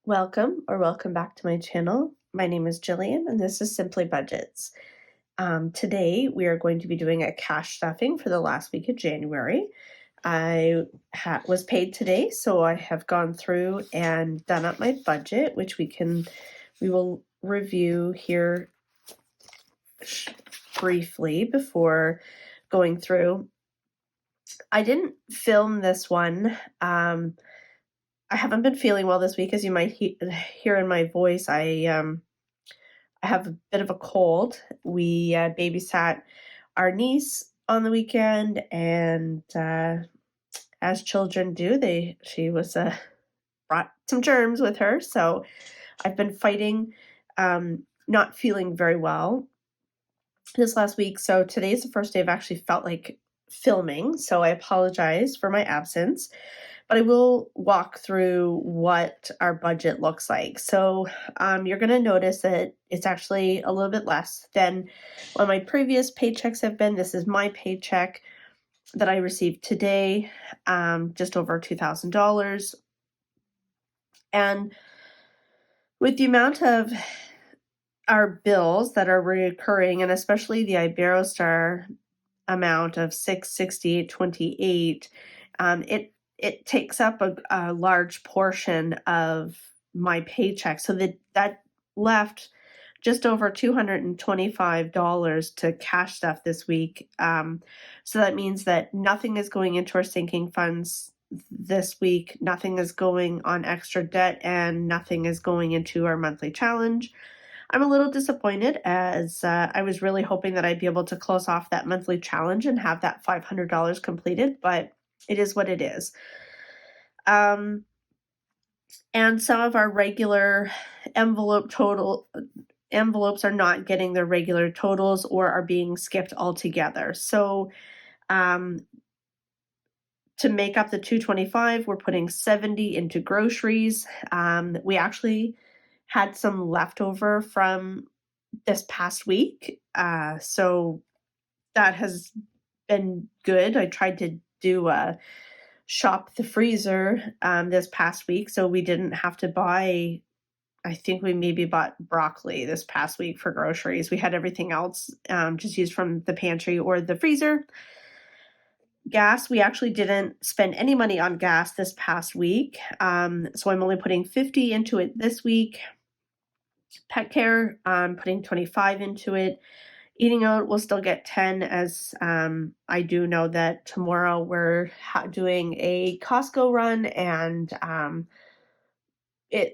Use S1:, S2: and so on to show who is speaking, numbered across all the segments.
S1: Welcome back to my channel. My name is Jillian and this is Simply Budgets. Today we are going to be doing a cash stuffing for the last week of January. I was paid today, so I have gone through and done up my budget, which we will review here briefly before going through. I didn't film this one. I haven't been feeling well this week, as you might hear in my voice. I have a bit of a cold. We babysat our niece on the weekend, and as children do, she was brought some germs with her. So I've been fighting, not feeling very well this last week. So today's the first day I've actually felt like filming. So I apologize for my absence, but I will walk through what our budget looks like. So you're going to notice that it's actually a little bit less than what my previous paychecks have been. This is my paycheck that I received today, just over $2,000. And with the amount of our bills that are recurring, and especially the Iberostar amount of $668.28, it takes up a large portion of my paycheck. So that left just over $225 to cash stuff this week. So that means that nothing is going into our sinking funds this week, nothing is going on extra debt, and nothing is going into our monthly challenge. I'm a little disappointed, as I was really hoping that I'd be able to close off that monthly challenge and have that $500 completed, but it is what it is. And some of our regular envelopes are not getting their regular totals or are being skipped altogether. So to make up the $225, we're putting $70 into groceries. We actually had some leftover from this past week. So that has been good. I tried to do a shop the freezer this past week, so we didn't have to buy. I think we maybe bought broccoli this past week for groceries. We had everything else just used from the pantry or the freezer. Gas, we actually didn't spend any money on gas this past week, so I'm only putting $50 into it this week. Pet care, I'm putting $25 into it. Eating out will still get $10, as I do know that tomorrow we're doing a Costco run, and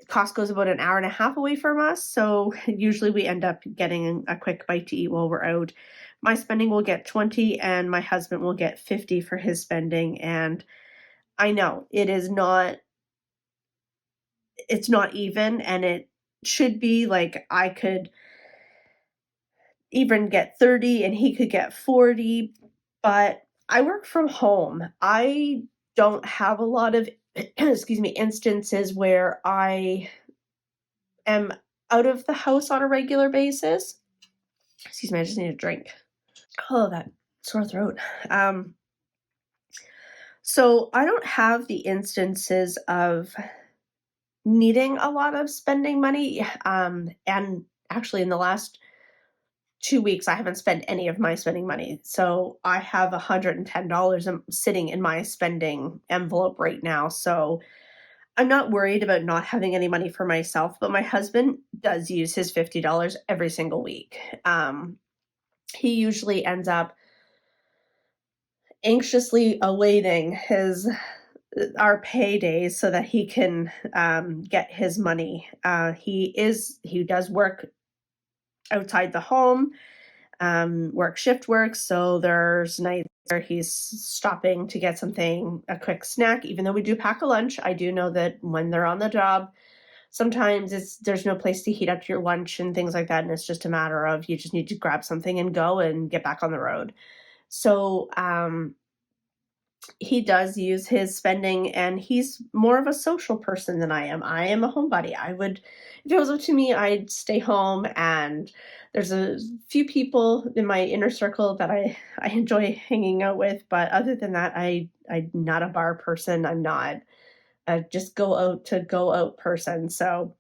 S1: Costco's about an hour and a half away from us, so usually we end up getting a quick bite to eat while we're out. My spending will get $20, and my husband will get $50 for his spending, and I know it's not even, and it should be. Like, I could even get 30 and he could get 40, but I work from home. I don't have a lot of instances where I am out of the house on a regular basis. Excuse me, I just need a drink. Oh, that sore throat. So I don't have the instances of needing a lot of spending money. And actually in the last 2 weeks, I haven't spent any of my spending money. So I have $110 sitting in my spending envelope right now. So I'm not worried about not having any money for myself, but my husband does use his $50 every single week. He usually ends up anxiously awaiting our paydays so that he can get his money. He does work outside the home, work shift work. So there's nights where he's stopping to get a quick snack. Even though we do pack a lunch, I do know that when they're on the job, sometimes there's no place to heat up your lunch and things like that. And it's just a matter of, you just need to grab something and go and get back on the road. So, he does use his spending, and he's more of a social person than I am. I am a homebody. If it was up to me, I'd stay home, and there's a few people in my inner circle that I enjoy hanging out with, but other than that, I'm not a bar person. I'm not just go out person. So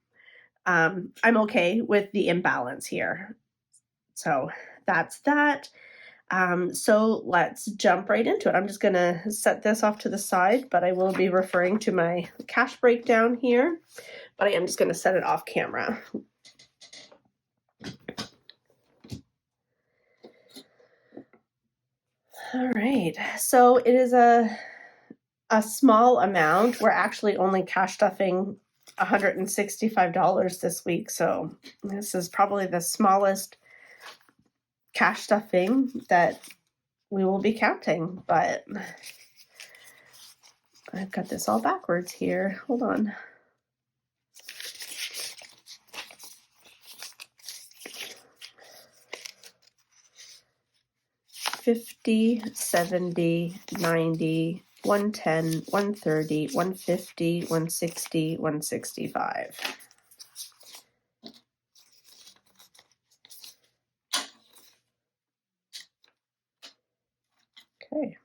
S1: I'm okay with the imbalance here. So that's that. So let's jump right into it. I'm just going to set this off to the side, but I will be referring to my cash breakdown here, but I am just going to set it off camera. All right, so it is a small amount. We're actually only cash stuffing $165 this week, so this is probably the smallest cash stuffing that we will be counting, but I've got this all backwards here. Hold on. $50, $70, $90, $110, $130, $150, $160, $165. Okay.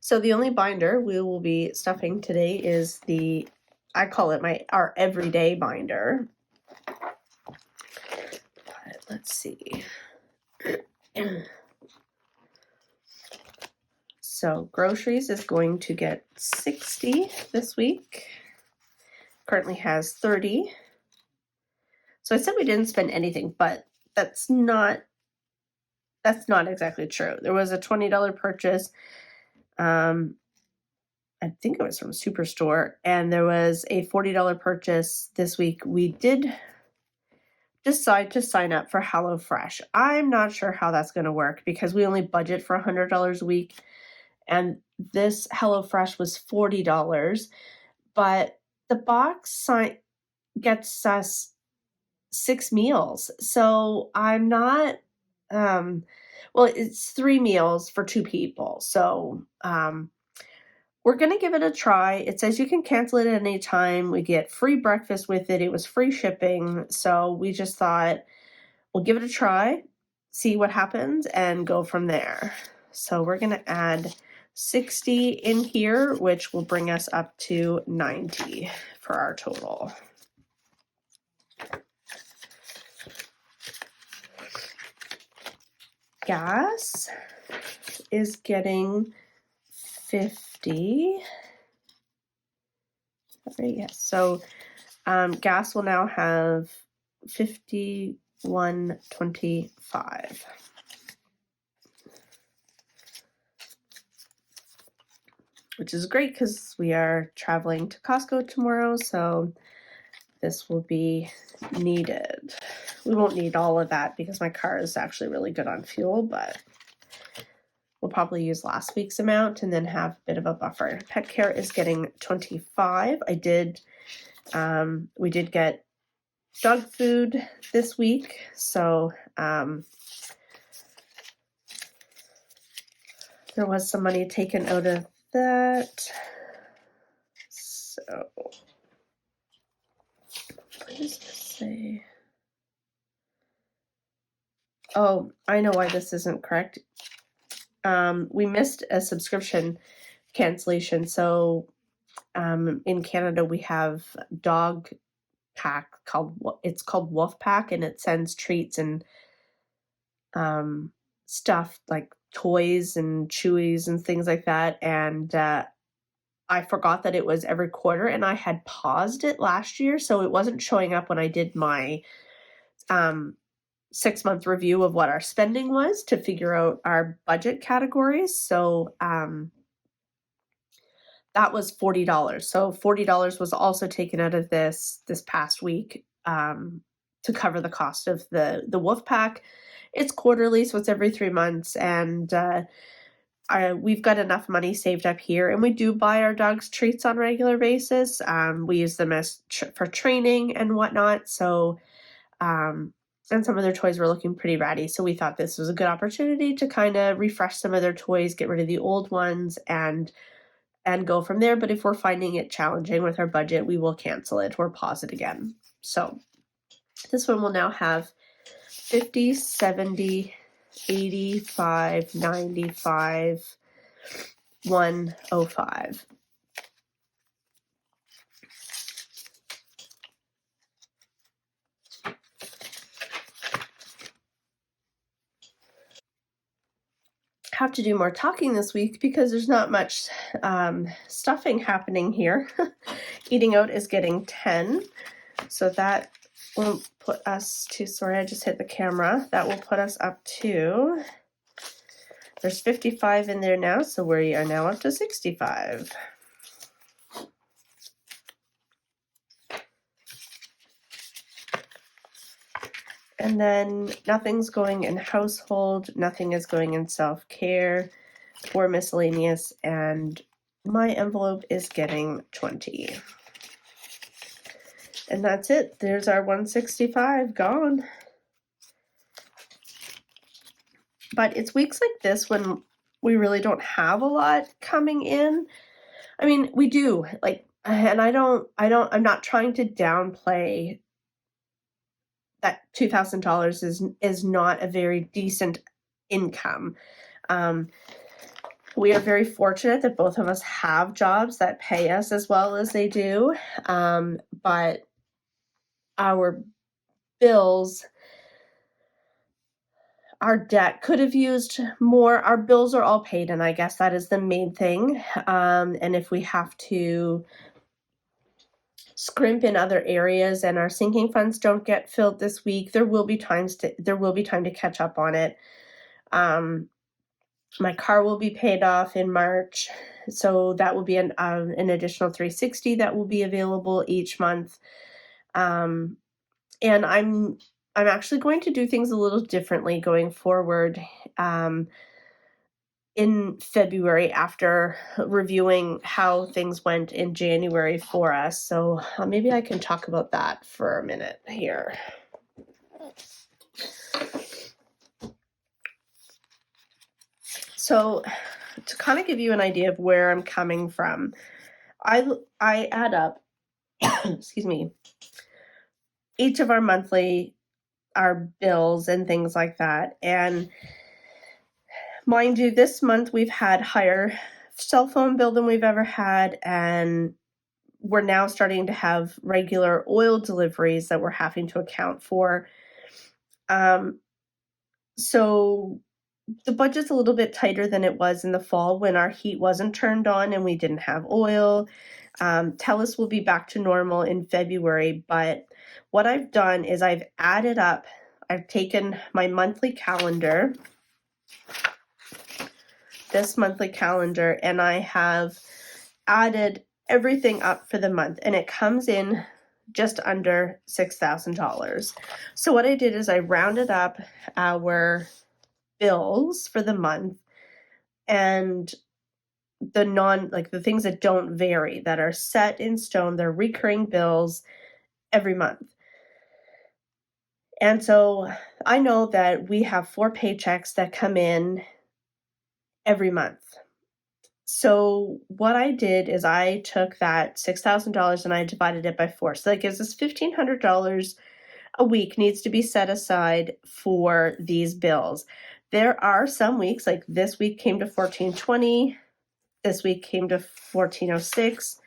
S1: So the only binder we will be stuffing today is I call it our everyday binder. But let's see. So groceries is going to get 60 this week. Currently has 30. So I said we didn't spend anything, but that's not exactly true. There was a $20 purchase. I think it was from Superstore, and there was a $40 purchase this week. We did decide to sign up for HelloFresh. I'm not sure how that's going to work because we only budget for $100 a week, and this HelloFresh was $40, but the box gets us 6 meals. So I'm not, well, it's 3 meals for 2 people. So we're going to give it a try. It says you can cancel it at any time. We get free breakfast with it. It was free shipping. So we just thought we'll give it a try, see what happens, and go from there. So we're going to add 60 in here, which will bring us up to 90 for our total. Gas is getting 50. Right, yes. So gas will now have 51.25. Which is great because we are traveling to Costco tomorrow, so this will be needed. We won't need all of that because my car is actually really good on fuel, but we'll probably use last week's amount and then have a bit of a buffer. Pet care is getting 25. We did get dog food this week, so there was some money taken out of that. So what does this say? Oh, I know why this isn't correct. We missed a subscription cancellation. So in Canada, we have dog pack called Wolf Pack, and it sends treats and stuff like toys and chewies and things like that. And I forgot that it was every quarter, and I had paused it last year, so it wasn't showing up when I did my 6-month review of what our spending was to figure out our budget categories. So that was $40. So $40 was also taken out of this past week to cover the cost of the Wolf Pack. It's quarterly, so it's every 3 months, and we've got enough money saved up here, and we do buy our dogs treats on a regular basis. We use them as for training and whatnot. So and some of their toys were looking pretty ratty, so we thought this was a good opportunity to kind of refresh some of their toys, get rid of the old ones, and go from there. But if we're finding it challenging with our budget, we will cancel it or pause it again. So this one will now have 50, 70, 85, 95, 105. have to do more talking this week because there's not much stuffing happening here. Eating out is getting 10. So that will put us to, sorry, I just hit the camera. That will put us up to, there's 55 in there now, so we are now up to 65. And then nothing's going in household, nothing is going in self-care or miscellaneous, and my envelope is getting 20. And that's it. There's our 165 gone. But it's weeks like this when we really don't have a lot coming in. I mean, we do, like, and I'm not trying to downplay that $2,000 is not a very decent income. We are very fortunate that both of us have jobs that pay us as well as they do, but our bills, our debt could have used more. Our bills are all paid, and I guess that is the main thing. And if we have to scrimp in other areas and our sinking funds don't get filled this week, there will be time to catch up on it. My car will be paid off in March, so that will be an additional $360 that will be available each month. And I'm actually going to do things a little differently going forward in February after reviewing how things went in January for us. So maybe I can talk about that for a minute here. So to kind of give you an idea of where I'm coming from, I add up, excuse me, each of our bills and things like that. And mind you, this month we've had higher cell phone bill than we've ever had, and we're now starting to have regular oil deliveries that we're having to account for. So the budget's a little bit tighter than it was in the fall when our heat wasn't turned on and we didn't have oil. TELUS will be back to normal in February, but what I've done is I've added up, I've taken my monthly calendar, this monthly calendar, and I have added everything up for the month, and it comes in just under $6,000. So what I did is I rounded up our bills for the month and the things that don't vary, that are set in stone, they're recurring bills every month. And so I know that we have 4 paychecks that come in every month. So what I did is I took that $6,000 and I divided it by 4. So that gives us $1,500 a week needs to be set aside for these bills. There are some weeks, like this week came to $1,420. This week came to $1,406.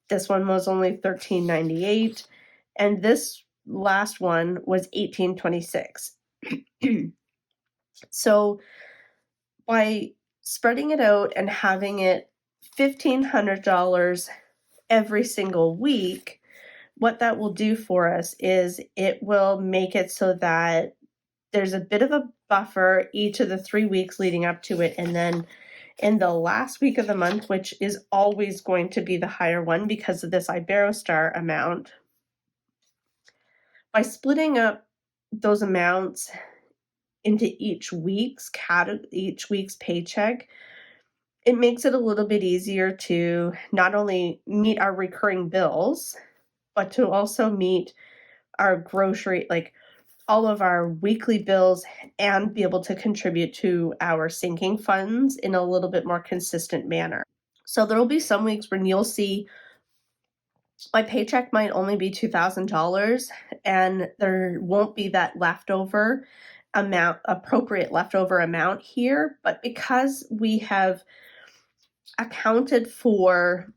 S1: This one was only $1,398. And this last one was $1,826. So by spreading it out and having it $1,500 every single week, what that will do for us is it will make it so that there's a bit of a buffer each of the 3 weeks leading up to it. And then in the last week of the month, which is always going to be the higher one because of this Iberostar amount, by splitting up those amounts into each week's paycheck, it makes it a little bit easier to not only meet our recurring bills, but to also meet our grocery, like all of our weekly bills, and be able to contribute to our sinking funds in a little bit more consistent manner. So there will be some weeks when you'll see my paycheck might only be $2,000 and there won't be that appropriate leftover amount here. But because we have accounted for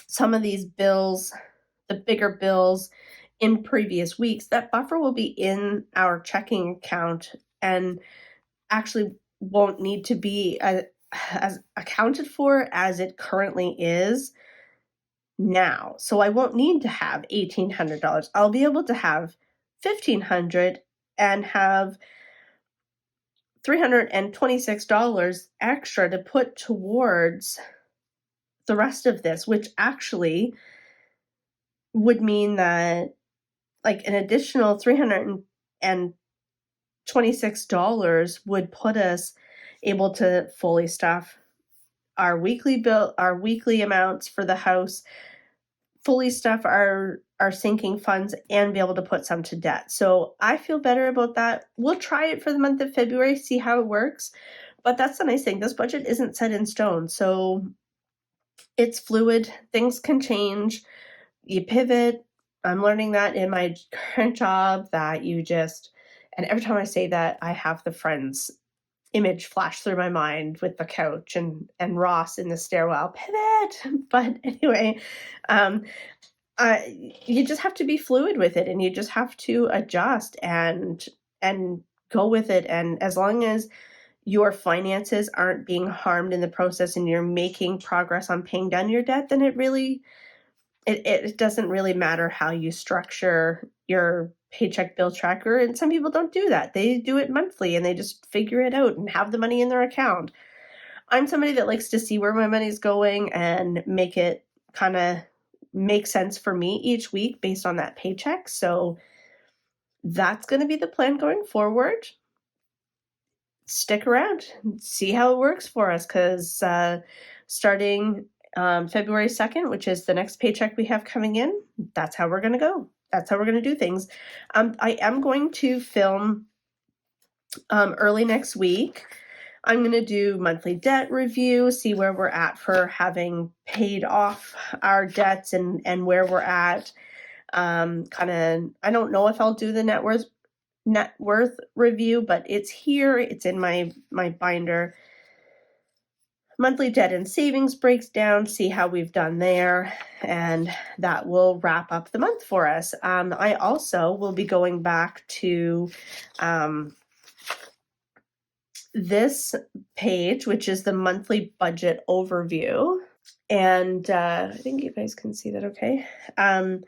S1: some of these bills, the bigger bills, in previous weeks, that buffer will be in our checking account and actually won't need to be as accounted for as it currently is now. So I won't need to have $1,800. I'll be able to have $1,500 and have $326 extra to put towards the rest of this, which actually would mean that like an additional $326 would put us able to fully stuff our weekly amounts for the house, fully stuff our sinking funds, and be able to put some to debt. So I feel better about that. We'll try it for the month of February, see how it works. But that's the nice thing. This budget isn't set in stone. So it's fluid. Things can change. You pivot. I'm learning that in my current job that and every time I say that, I have the Friends image flash through my mind with the couch and Ross in the stairwell, pivot. But anyway, you just have to be fluid with it, and you just have to adjust and go with it. And as long as your finances aren't being harmed in the process and you're making progress on paying down your debt, then it doesn't really matter how you structure your paycheck bill tracker. And some people don't do that. They do it monthly and they just figure it out and have the money in their account. I'm somebody that likes to see where my money's going and make it kind of make sense for me each week based on that paycheck. So that's going to be the plan going forward. Stick around and see how it works for us, because starting February 2nd, which is the next paycheck we have coming in, that's how we're going to go. That's how we're going to do things. I am going to film early next week. I'm going to do monthly debt review, see where we're at for having paid off our debts and where we're at. I don't know if I'll do the net worth review, but it's here. It's in my binder. Monthly debt and savings breaks down, see how we've done there, and that will wrap up the month for us. I also will be going back to this page, which is the monthly budget overview. And I think you guys can see that okay. I'm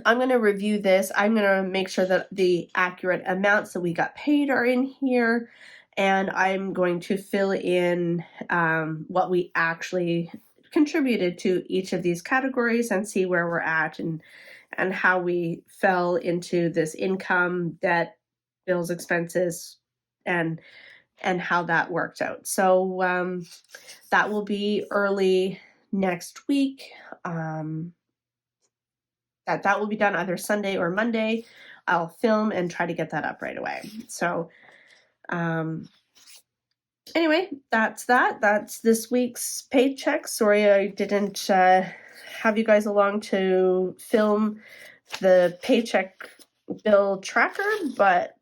S1: going to review this. I'm going to make sure that the accurate amounts that we got paid are in here. And I'm going to fill in what we actually contributed to each of these categories and see where we're at and how we fell into this income, debt, bills, expenses, and how that worked out. So that will be early next week. That will be done either Sunday or Monday. I'll film and try to get that up right away. So anyway, that's that. That's this week's paycheck. Sorry I didn't have you guys along to film the paycheck bill tracker, but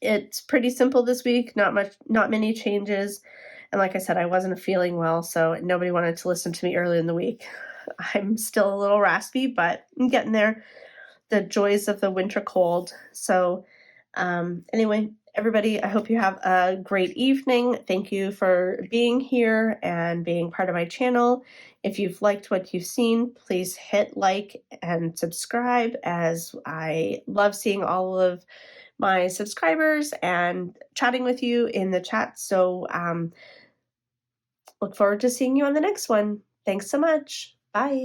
S1: it's pretty simple this week. Not many changes. And like I said, I wasn't feeling well, so nobody wanted to listen to me early in the week. I'm still a little raspy, but I'm getting there. The joys of the winter cold. So anyway, everybody, I hope you have a great evening. Thank you for being here and being part of my channel. If you've liked what you've seen, please hit like and subscribe, as I love seeing all of my subscribers and chatting with you in the chat. So look forward to seeing you on the next one. Thanks so much. Bye.